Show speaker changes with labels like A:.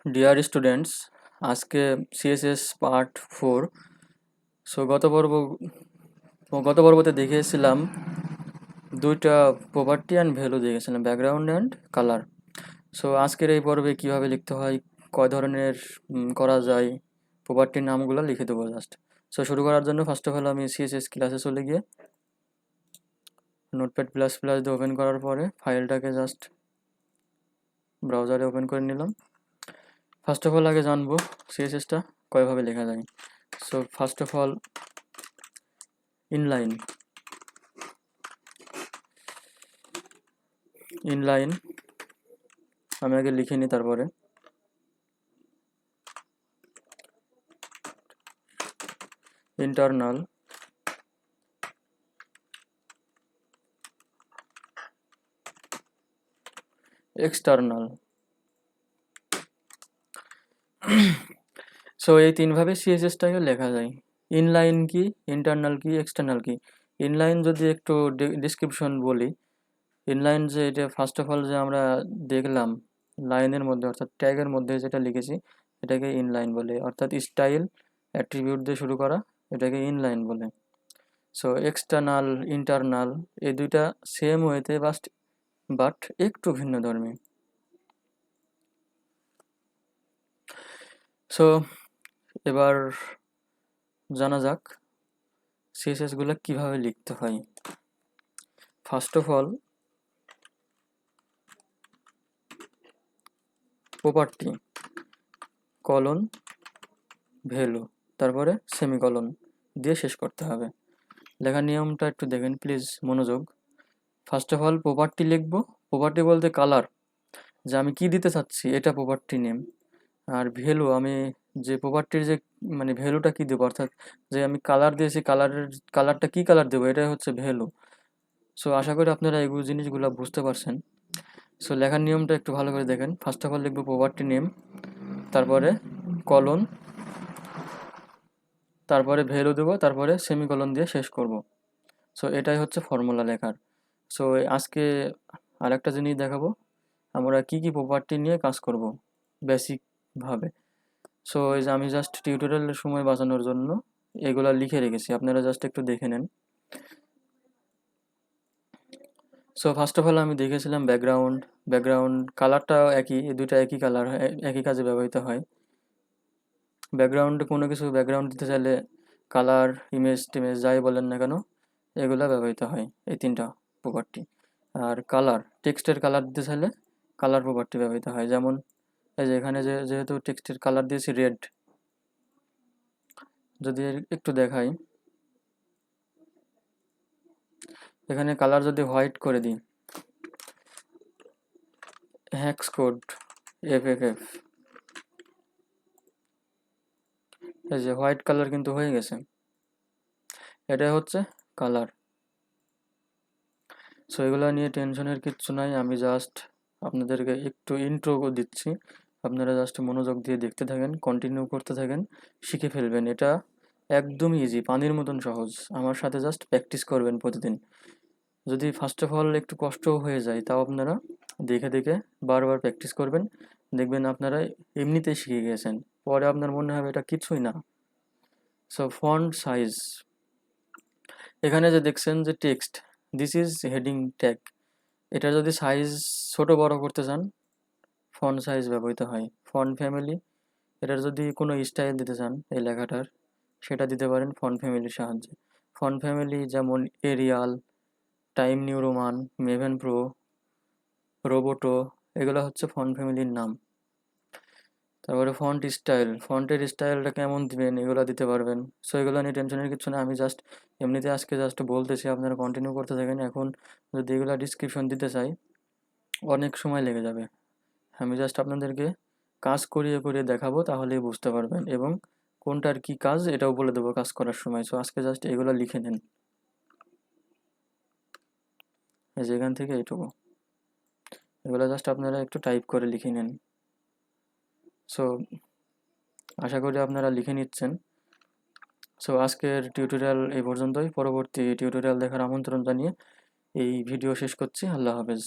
A: Dear students, আজকে CSS part 4। So গত পর্বতে দেখিয়েছিলাম দুইটা প্রপার্টি অ্যান্ড ভ্যালু দেখিয়েছিলাম, ব্যাকগ্রাউন্ড অ্যান্ড কালার। সো আজকের এই পর্বে কিভাবে লিখতে হয়, কয় ধরনের করা যায়, প্রপার্টির নামগুলো লিখে দেবো জাস্ট। সো শুরু করার জন্য ফার্স্ট অফ অল আমি সিএসএস ক্লাসে চলে গিয়ে নোটপ্যাড প্লাস প্লাস দিয়ে ওপেন করার পরে ফাইলটাকে জাস্ট ব্রাউজারে ওপেন করে নিলাম। ফার্স্ট অফ অল আগে জানবো সিএসএসটা কয়ভাবে লেখা যায়। So first of all inline আমি আগে লিখে নিই, তারপরে ইন্টারনাল এক্সটার্নাল। সো এই তিনভাবে সিএসএসটাকে লেখা যায়। ইনলাইন কি, ইন্টারনাল কি, এক্সটার্নাল কি। ইনলাইন যদি একটু ডিসক্রিপশন বলি, ইনলাইন যে এটা ফার্স্ট অফ অল যে আমরা দেখলাম লাইনের মধ্যে অর্থাৎ ট্যাগের মধ্যে যেটা লিখেছি এটাকে ইনলাইন বলে, অর্থাৎ স্টাইল অ্যাট্রিবিউট দিয়ে শুরু করা, এটাকে ইনলাইন বলে। সো এক্সটার্নাল ইন্টারনাল এই দুইটা সেম ওয়েতে বাট একটু ভিন্ন ধর্মী। সো এবার জানা যাক সিএসএস গুলো কিভাবে লিখতে হয়। First of all property colon value, তারপরে সেমিকলন দিয়ে শেষ করতে হবে। লেখার নিয়মটা একটু দেখেন প্লিজ, মনোযোগ। ফার্স্ট অফ অল প্রপার্টি লিখবো। প্রপার্টি বলতে কালার, যে আমি কি দিতে চাচ্ছি এটা প্রপার্টি নেম। আর ভ্যালু, আমি যে প্রপার্টির যে মানে ভ্যালুটা কি দেবো, অর্থাৎ যে আমি কালার দিয়েছি কালারটা কি কালার দেবো, এটা হচ্ছে ভ্যালু। সো আশা করি আপনারা এই জিনিসগুলো বুঝতে পারছেন। সো লেখার নিয়মটা একটু ভালো করে দেখেন। ফার্স্ট অফ অল লিখবো প্রপার্টি নেম, তারপরে কলন, তারপরে ভ্যালু দেবো, তারপরে সেমিকলন দিয়ে শেষ করব। সো এটাই হচ্ছে ফর্মুলা লেখার। সো আজকে আরেকটা জিনিস দেখাবো আমরা কি কি প্রপার্টি নিয়ে কাজ করব বেসিকভাবে। সো এই যে আমি জাস্ট টিউটোরিয়ালের সময় বাঁচানোর জন্য এগুলা লিখে রেখেছি, আপনারা জাস্ট একটু দেখে নেন। সো ফার্স্ট অফ অল আমি দেখেছিলাম ব্যাকগ্রাউন্ড কালারটাও একই, এই দুইটা একই কালার, একই কাজে ব্যবহৃত হয়। ব্যাকগ্রাউন্ডে কোনো কিছু ব্যাকগ্রাউন্ড দিতে চাইলে কালার, ইমেজ টিমেজ যাই বলেন না কেন এগুলা ব্যবহৃত হয়, এই তিনটা প্রপার্টি। আর কালার, টেক্সটের কালার দিতে চাইলে কালার প্রপার্টি ব্যবহৃত হয়। যেমন এই যে এখানে যেহেতু টেক্সটের কালার দিয়েছি রেড, যদি একটু দেখাই, এখানে কালার যদি হোয়াইট করে দিই, হ্যাক্স কোড এফএফএফ, এই যে হোয়াইট কালার কিন্তু হয়ে গেছে, এটা হচ্ছে কালার। সো এগুলো নিয়ে টেনশনের কিচ্ছু নাই, আমি জাস্ট আপনাদেরকে একটু ইন্ট্রো দিচ্ছি, আপনারা জাস্ট মনোযোগ দিয়ে দেখতে থাকেন, কন্টিনিউ করতে থাকেন, শিখে ফেলবেন। এটা একদম ইজি, পানির মতন সহজ। আমার সাথে জাস্ট প্র্যাকটিস করবেন প্রতিদিন। যদি ফার্স্ট অফ অল একটু কষ্টও হয়ে যায় তাও আপনারা দেখে দেখে বারবার প্র্যাকটিস করবেন, দেখবেন আপনারা এমনিতেই শিখে গেছেন, পরে আপনার মনে হবে এটা কিছুই না। সো ফন্ট সাইজ, এখানে যে দেখছেন যে text, this is heading tag, এটা যদি সাইজ ছোট বড় করতে চান ফন্ট সাইজ ব্যবহৃত হয়। ফন্ট ফ্যামিলি, এটার যদি কোনো স্টাইল দিতে চান এই লেখাটার, সেটা দিতে পারেন ফন্ট ফ্যামিলির সাহায্যে। ফন্ট ফ্যামিলি যেমন Arial, time new Roman, Maven Pro, Roboto, এগুলো হচ্ছে ফন্ট ফ্যামিলির নাম। তারপরে ফন্ট স্টাইল, ফন্টের স্টাইলটা কেমন দিবেন এগুলো দিতে পারবেন। সো এগুলো নিয়ে টেনশনের কিছু না, আমি জাস্ট এমনিতে আজকে জাস্ট বলতেছি, আপনারা কন্টিনিউ করতে থাকেন। এখন যদি এগুলো ডিসক্রিপশন দিতে চাই অনেক সময় লেগে যাবে, আমি জাস্ট আপনাদেরকে কাজ করিয়ে করিয়ে দেখাবো, তাহলেই বুঝতে পারবেন, এবং কোনটার কি কাজ এটাও বলে দেবো কাজ করার সময়। সো আজকে জাস্ট এগুলো লিখে নেন, এই যে এখান থেকে এইটুকু, এগুলো জাস্ট আপনারা একটু টাইপ করে লিখে নেন। সো আশা করি আপনারা লিখে নিচ্ছেন। সো আজকের টিউটোরিয়াল এই পর্যন্তই, পরবর্তী টিউটোরিয়াল দেখার আমন্ত্রণ জানিয়ে এই ভিডিও শেষ করছি। আল্লাহ হাফেজ।